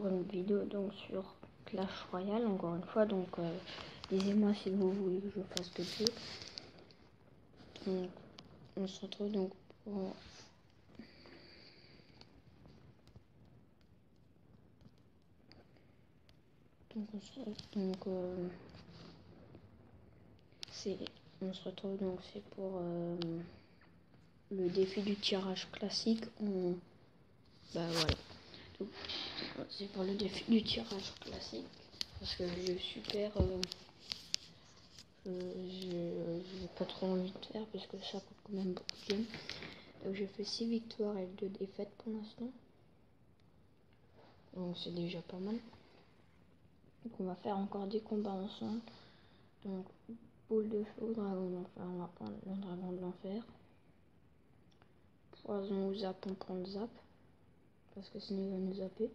pour une vidéo donc sur Clash Royale encore une fois. Donc disez-moi si vous voulez que je fasse d'autres jeux. Donc on se retrouve donc pour on se retrouve donc c'est pour le défi du tirage classique. Bah voilà. C'est pour le défi du tirage classique parce que le jeu super j'ai pas trop envie de faire parce que ça coûte quand même beaucoup de games. Donc j'ai fait 6 victoires et 2 défaites pour l'instant, donc c'est déjà pas mal. Donc on va faire encore des combats ensemble. Donc boule de feu ou dragon de l'enfer, on va prendre le dragon de l'enfer. Poison ou zap, on prend le zap parce que sinon il va nous zapper.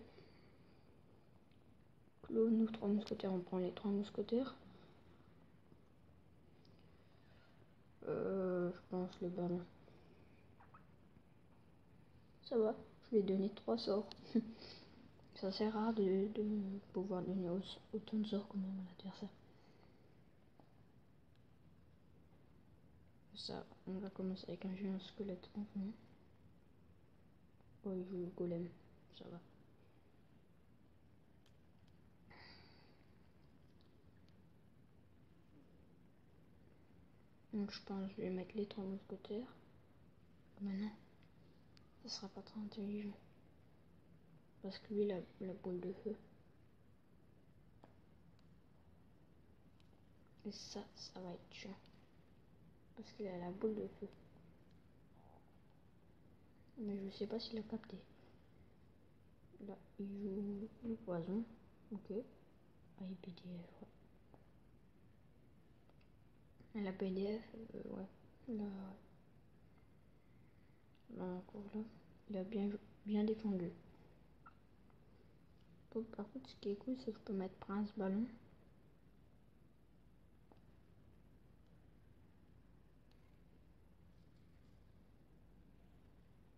Clone ou 3 mousquetaires, on prend les 3 mousquetaires. Je pense le ballon. Ça va, je lui ai donné 3 sorts. C'est assez rare de pouvoir donner autant de sorts quand même à l'adversaire. Ça, on va commencer avec un géant squelette en fond. Oh, il joue le golem, ça va. Donc je pense que je vais mettre les 3 mousquetaires. Maintenant, ça sera pas très intelligent. Parce que lui, la boule de feu. Et ça va être chiant. Parce qu'il a la boule de feu. Mais je sais pas s'il a capté. Là, il joue le poison. Ok. Ah, il PDF, ouais. Et la PDF, ouais. Là, encore là, il a bien défendu. Bon, par contre, ce qui est cool, c'est que je peux mettre prince ballon.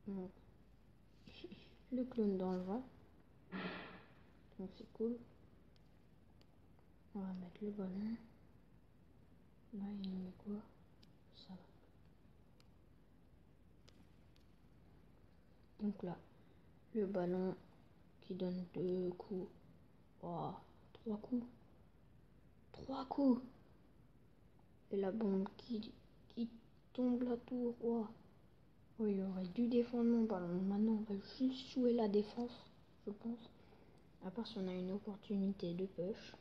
Donc, le clone dans le vent. Donc c'est cool. On va mettre le ballon. Là, il met quoi? Ça va. Donc là, le ballon qui donne 2 coups. Oh, 3 coups. 3 coups. Et la bombe qui tombe la tour. Oh. Oh, il aurait dû défendre mon ballon. Maintenant, on va juste jouer la défense, je pense. À part si on a une opportunité de push.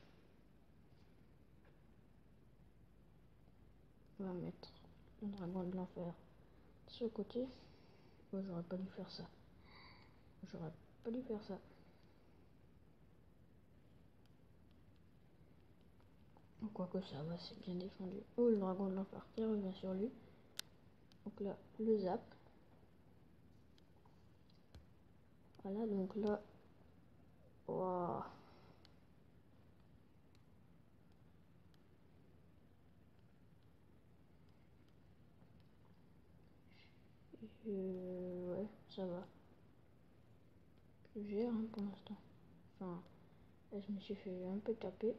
On va mettre le dragon de l'enfer de ce côté. Oh, j'aurais pas dû faire ça. J'aurais pas dû faire ça. Quoique ça va, c'est bien défendu. Oh, le dragon de l'enfer qui revient sur lui. Donc là, le zap. Voilà, donc là. Wow. Ouais, ça va. Je gère pour l'instant. Enfin, là, je me suis fait un peu taper.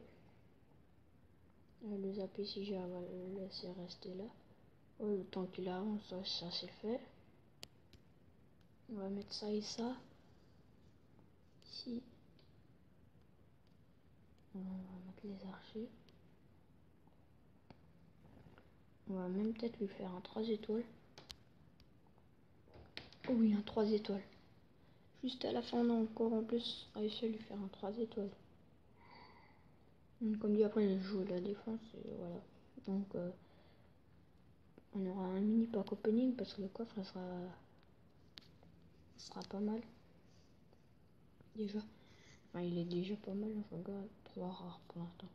Le zapper si j'ai, on va le laisser rester là. Oh, le temps qu'il avance, ça c'est fait. On va mettre ça et ça. Ici. On va mettre les archers. On va même peut-être lui faire un 3 étoiles. Oh oui, un 3 étoiles. Juste à la fin, on a encore en plus réussi à lui faire un 3 étoiles. Comme dit après, il joue la défense et voilà. Donc on aura un mini pack opening parce que le coffre sera pas mal. Déjà. Enfin, il est déjà pas mal, je regarde. 3 rares pour l'instant.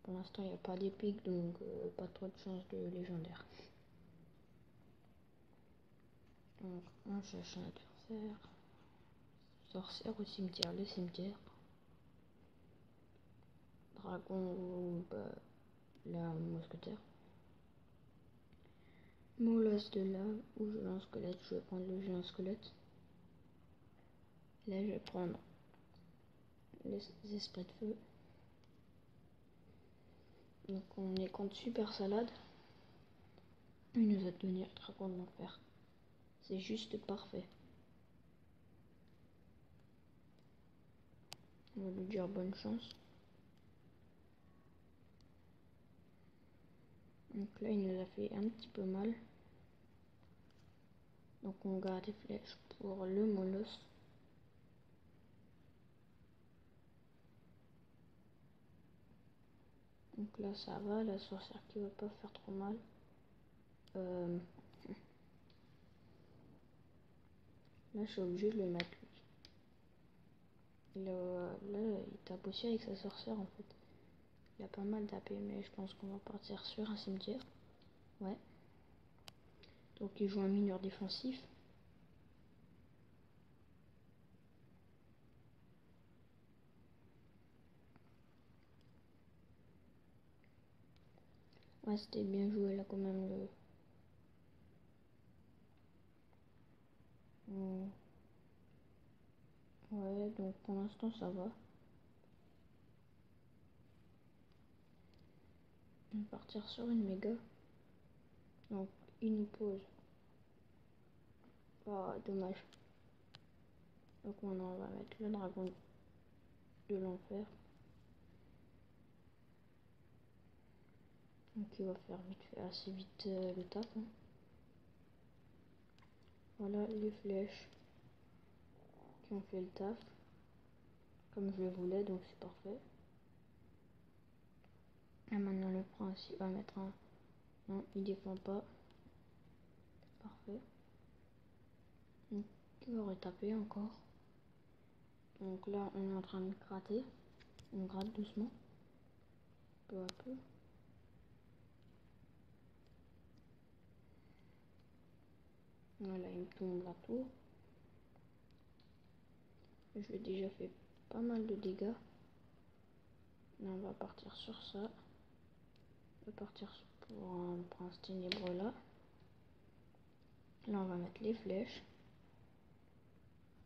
Pour l'instant, il n'y a pas d'épique, donc pas trop de chance de légendaire. Donc on cherche un adversaire. Sorcière au cimetière, le cimetière. Dragon ou la mousquetaire. Molosse de lave ou géant squelette. Je vais prendre le géant squelette. Là je vais prendre les esprits de feu. Donc on est contre Super Salade. Il nous a donné le dragon de l'enfer. C'est juste parfait. On va lui dire bonne chance. Donc là il nous a fait un petit peu mal. Donc on garde les flèches pour le molosse. Donc là ça va, la sorcière qui va pas faire trop mal. Là je suis obligé de le mettre lui. Là il tape aussi avec sa sorcière en fait. Il a pas mal tapé mais je pense qu'on va partir sur un cimetière. Ouais. Donc il joue un mineur défensif. Ouais c'était bien joué là quand même le. Ouais donc pour l'instant ça va. On va partir sur une méga. Donc il nous pose. Ah dommage. Donc maintenant on va mettre le dragon de l'enfer. Donc il va faire vite fait assez vite le taf. Hein. Voilà les flèches qui ont fait le taf. Comme je le voulais, donc c'est parfait. Et maintenant le prince il va mettre un. Non, il défend pas. Parfait. Donc il va retaper encore. Donc là on est en train de gratter. On gratte doucement. Peu à peu. Voilà, il me tombe la tour. Je lui ai déjà fait pas mal de dégâts. Là on va partir sur ça. On va partir pour un prince ténébreux là. Là on va mettre les flèches.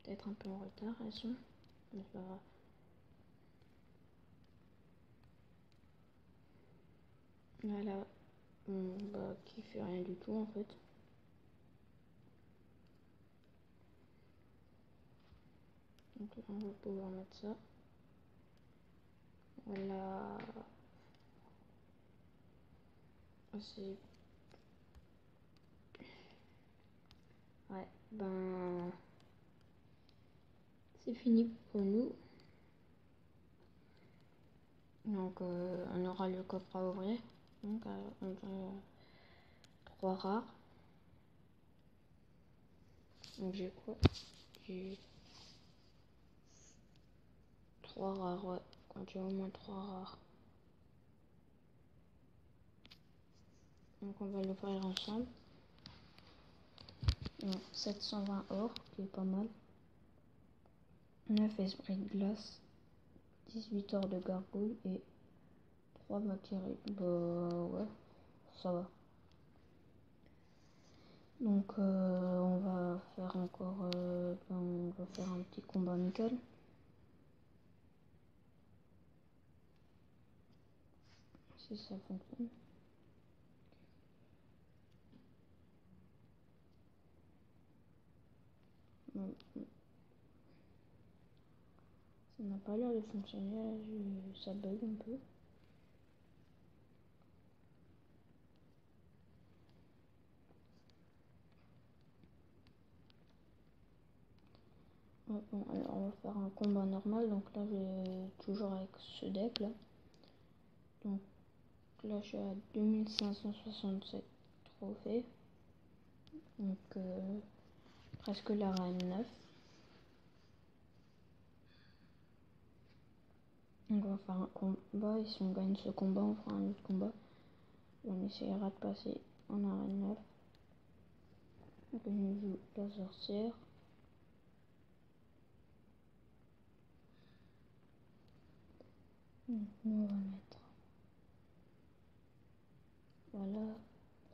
Peut-être un peu en retard elles sont. Mais c'est pas grave. Voilà. Qui fait rien du tout en fait. Donc là on va pouvoir mettre ça. Voilà. C'est. Ouais, ben. C'est fini pour nous. Donc on aura le coffre à ouvrir. Donc on a 3 rares. Donc j'ai quoi? J'ai 3 rares, ouais. Quand j'ai au moins 3 rares. Donc on va l'ouvrir ensemble. Donc 720 or, qui est pas mal. 9 esprits de glace. 18 or de gargouille et 3 matières. Bah ouais, ça va. Donc on va faire encore on va faire un petit combat amical. Si ça fonctionne. Bon, ça n'a pas l'air de fonctionner, ça bug un peu. Bon, alors on va faire un combat normal, donc là j'ai toujours avec ce deck là. Donc là je suis à 2567 trophées. Donc presque la reine 9. Donc on va faire un combat et si on gagne ce combat on fera un autre combat. On essaiera de passer en arène 9. Donc je joue la sorcière. Donc nous on va mettre. Voilà,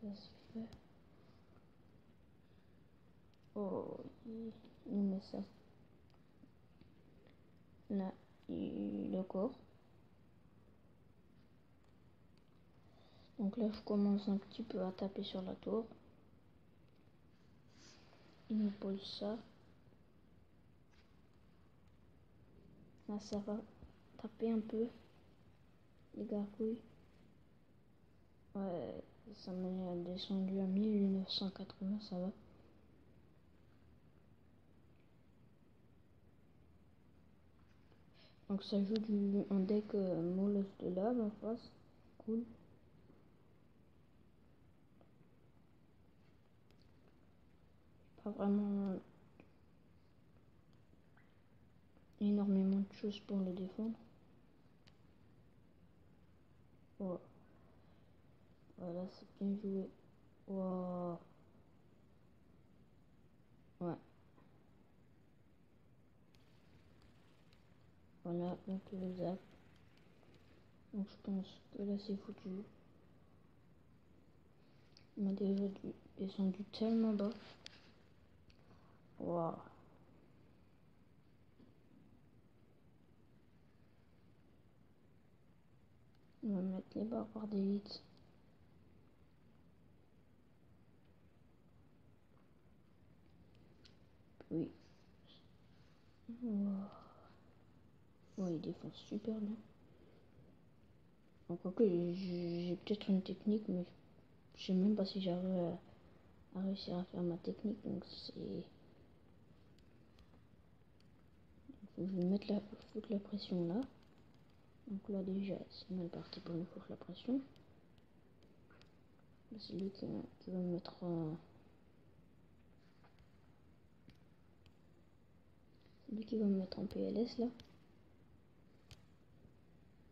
ça c'est fait. Oh, il met ça. Là, le corps. Donc là je commence un petit peu à taper sur la tour. Il me pose ça. Là ça va taper un peu les gargouilles. Ouais, ça m'a descendu à 1980, ça va. Donc ça joue un deck molosse de lave en face. Cool. Pas vraiment énormément de choses pour le défendre. Oh. Voilà, c'est bien joué. Wow. Ouais. Voilà, donc le zap. Donc je pense que là c'est foutu. Il m'a déjà descendu tellement bas. Waouh. On va mettre les barbares d'élite. Oui. Waouh. Ouais, il défonce super bien. Donc, quoique j'ai peut-être une technique, mais je sais même pas si j'arrive à réussir à faire ma technique. Donc c'est. Je vais mettre foutre la pression là. Donc là déjà c'est mal parti pour me foutre la pression. C'est lui qui va me mettre c'est lui qui va me mettre en PLS là.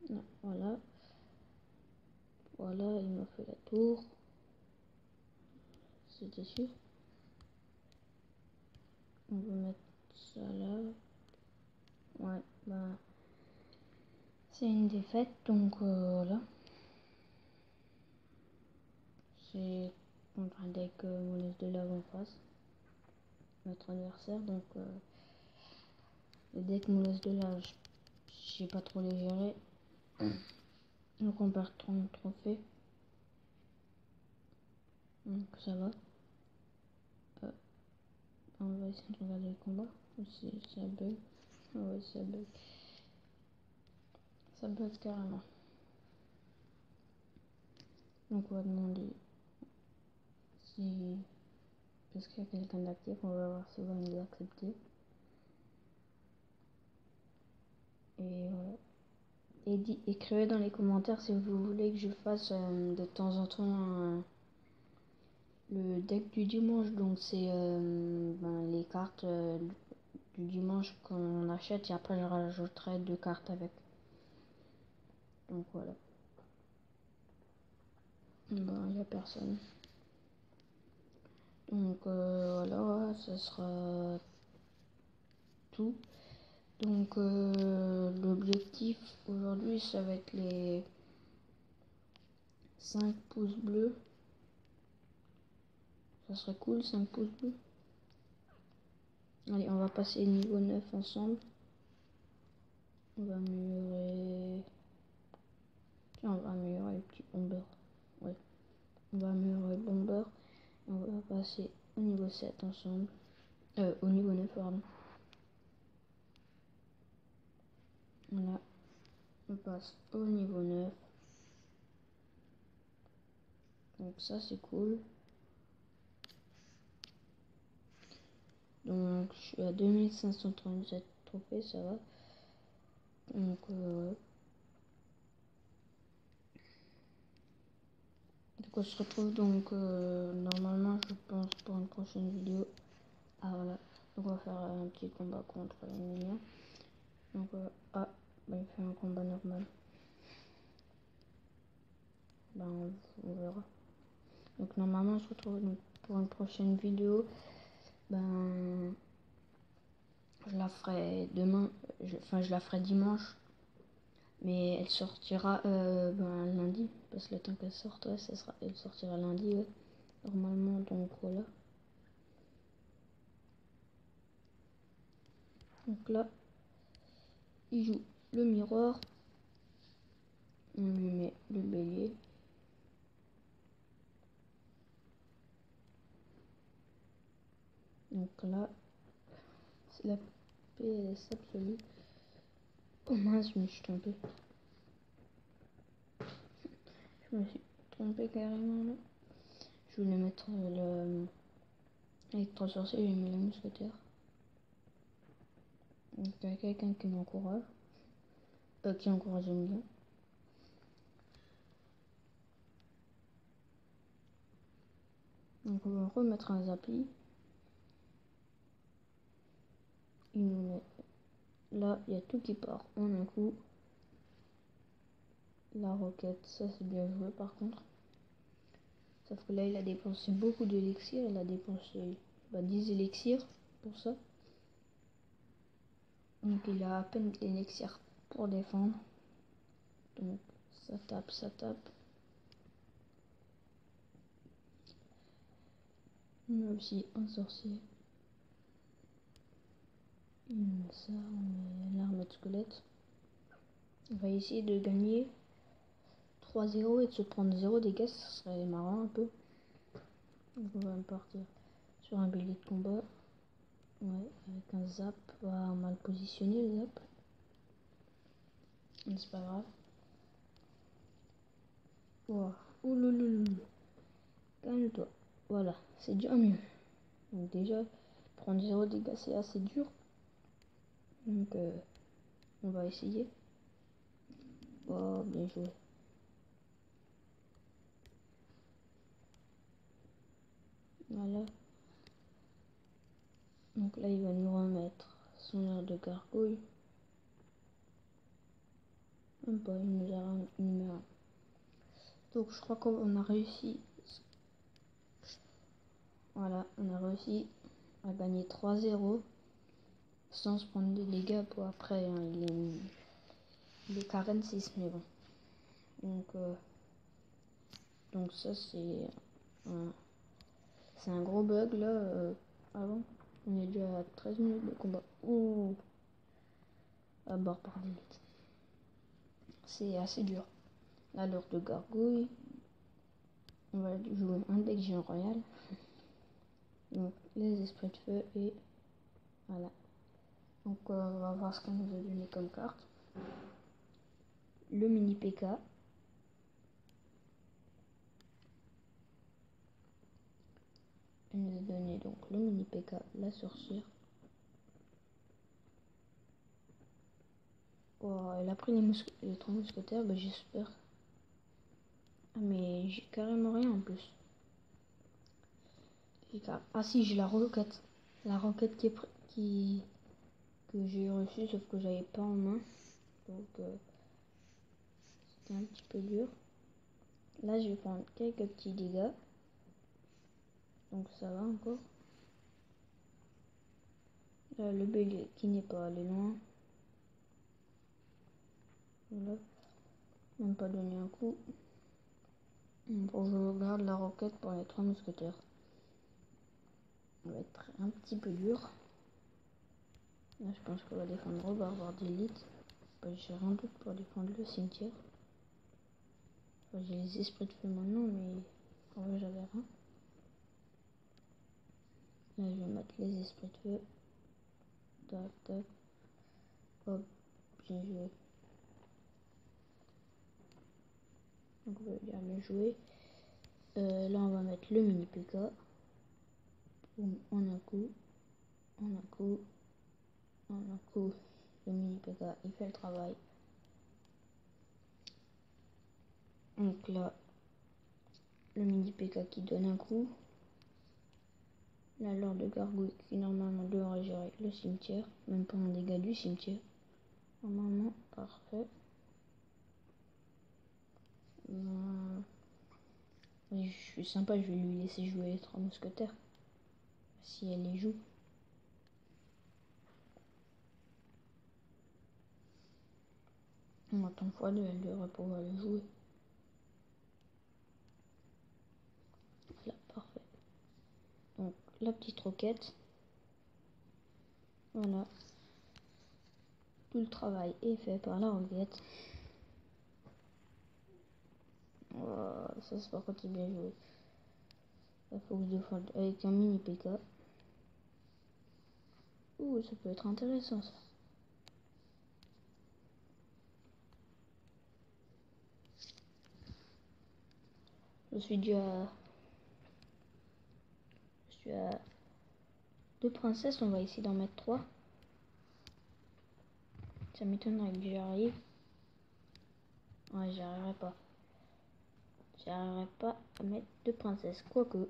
Non, voilà. Voilà, il m'a fait la tour. C'était sûr. On va mettre ça là. Ouais, bah c'est une défaite, donc voilà. C'est contre un deck molosse de lave en face. Notre adversaire, donc le deck molosse de lave, je sais pas trop les gérer. Donc on perd 30 trophées. Donc ça va. On va essayer de regarder le combat. Si ça bug. Ah ouais, ça bug. Ça bug carrément. Donc on va demander si. Parce qu'il y a quelqu'un d'actif, on va voir s'il va nous accepter. Et voilà. Et écrivez dans les commentaires si vous voulez que je fasse de temps en temps le deck du dimanche. Donc c'est les cartes du dimanche qu'on achète et après je rajouterai 2 cartes avec. Donc voilà. Ben il n'y a personne. Donc voilà, ça sera tout. Donc l'objectif aujourd'hui ça va être les 5 pouces bleus. Ça serait cool, 5 pouces bleus. Allez, on va passer niveau 9 ensemble. On va améliorer. Tiens, on va améliorer le petit bomber. Ouais. On va améliorer le bomber. On va passer au niveau 7 ensemble. Au niveau 9, pardon. Voilà. On passe au niveau 9. Donc ça c'est cool. Donc je suis à 2537 trophées, ça va. Donc on se retrouve donc normalement je pense pour une prochaine vidéo. Ah voilà. Donc on va faire un petit combat contre Emilien. Donc bah il fait un combat normal. Ben on verra. Donc normalement on se retrouve donc, pour une prochaine vidéo. Ben je la ferai demain. Enfin je la ferai dimanche. Mais elle sortira lundi. Parce que le temps qu'elle sorte, ouais, elle sortira lundi, ouais. Normalement, donc voilà. Donc là, il joue. le miroir. On lui met le bélier. Donc là, c'est la PS absolue. Oh mince, je me suis trompé. Je me suis trompé carrément là. Je voulais mettre le électrosorcier, j'ai mis le mousquetaire. Donc il y a quelqu'un qui m'encourage. Qui encourage bien. Donc on va remettre un zappi. Il nous met... Là, il y a tout qui part en un coup. La roquette, ça c'est bien joué par contre. Sauf que là, il a dépensé beaucoup d'élixirs. Il a dépensé 10 élixirs pour ça. Donc il a à peine d'élixir pour défendre. Donc ça tape, ça tape. On a aussi un sorcier. On met ça, on met l'arme de squelette. On va essayer de gagner 3-0 et de se prendre 0 dégâts, ça serait marrant un peu. Donc on va partir sur un bélier de combat. Ouais, avec un zap, mal positionné le zap. Mais c'est pas grave. Wow. Ouloulou. Calme-toi. Voilà, c'est déjà mieux. Donc déjà, prendre 0 dégâts c'est assez dur. Donc on va essayer. Oh, bien joué. Voilà. Donc là, il va nous remettre son air de gargouille. Même pas, il nous a mis un. Donc je crois qu'on a réussi. Voilà, on a réussi à gagner 3-0 sans se prendre des dégâts pour après. Hein, il est Karen 6, mais bon. Donc ça c'est un gros bug là. Avant, on est déjà à 13 minutes de combat. Ouh, à bord par d'élite. C'est assez dur. Là, l'heure de gargouille. On va jouer un deck géant royal. Donc les esprits de feu et voilà. Donc on va voir ce qu'on nous a donné comme carte. Le mini PK. Elle nous a donné donc le mini PK, la sorcière. Oh, elle a pris les 3 mousquetaires, j'espère. Ah mais j'ai carrément rien en plus. Ah si, j'ai la roquette. La roquette que j'ai reçue, sauf que j'avais pas en main. Donc c'était un petit peu dur. Là, je vais prendre quelques petits dégâts. Donc ça va encore. Là, le bélier qui n'est pas allé loin. Voilà. Même pas donné un coup. Bon, je regarde la roquette pour les 3 mousquetaires. Ça va être un petit peu dur. Là, je pense qu'on va défendre au barbare d'élite. J'ai rien d'autre pour défendre le cimetière. Enfin, j'ai les esprits de feu maintenant, mais en vrai, j'avais rien. Là, je vais mettre les esprits de feu. Tac, tac. Hop, bien joué. Donc, on va bien le jouer. Là, on va mettre le mini PK. En un coup. En un coup. En un coup. Le mini PK, il fait le travail. Donc là, le mini PK qui donne un coup. La lord de gargouille qui normalement devrait gérer le cimetière. Même pas un dégât du cimetière. Normalement, parfait. Je suis sympa, je vais lui laisser jouer les 3 mousquetaires. Si elle les joue. On attend x2, elle devrait pouvoir les jouer. Voilà, parfait. Donc la petite roquette. Voilà. Tout le travail est fait par la roquette. Oh, ça c'est par contre bien joué. Il faut que je défende avec un mini PK. Ouh, ça peut être intéressant ça. Je suis à 2 princesses, on va essayer d'en mettre 3. Ça m'étonnerait que j'y arrive. Ouais, j'y arriverai pas. J'arriverai pas à mettre 2 princesses. Quoique.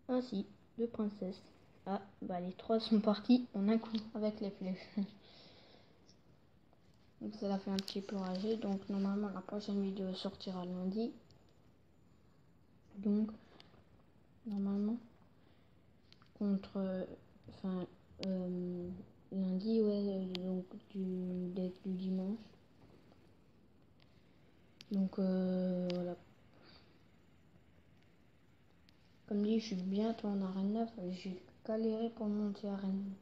Ah si, 2 princesses. Ah, bah les 3 sont partis en un coup avec les flèches. Donc ça l'a fait un petit peu rager. Donc normalement la prochaine vidéo sortira lundi. Donc normalement contre lundi, ouais, donc du dimanche. Donc voilà. Comme dit, je suis bientôt en arène 9. J'ai galéré pour monter à arène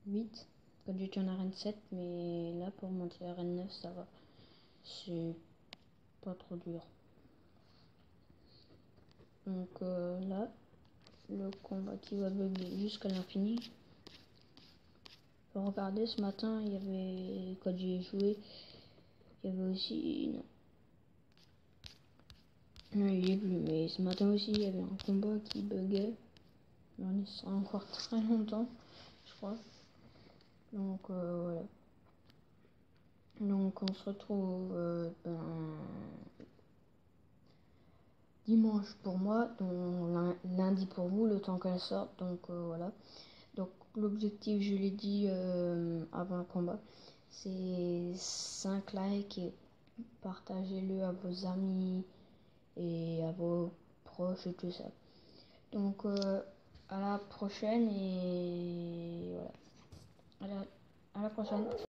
8. Quand j'étais en arène 7, mais là pour monter à arène 9, ça va. C'est pas trop dur. Donc là, le combat qui va bugger jusqu'à l'infini. Regardez, ce matin, il y avait, quand j'ai joué, il y avait aussi, non, il est plus, mais ce matin aussi, il y avait un combat qui buguait. On y sera encore très longtemps, je crois. Donc voilà. Donc on se retrouve dimanche pour moi, donc lundi pour vous, le temps qu'elle sorte. Donc voilà. Donc l'objectif, je l'ai dit avant le combat, c'est 5 likes et partagez-le à vos amis et à vos proches et tout ça. Donc à la prochaine et voilà. À la prochaine.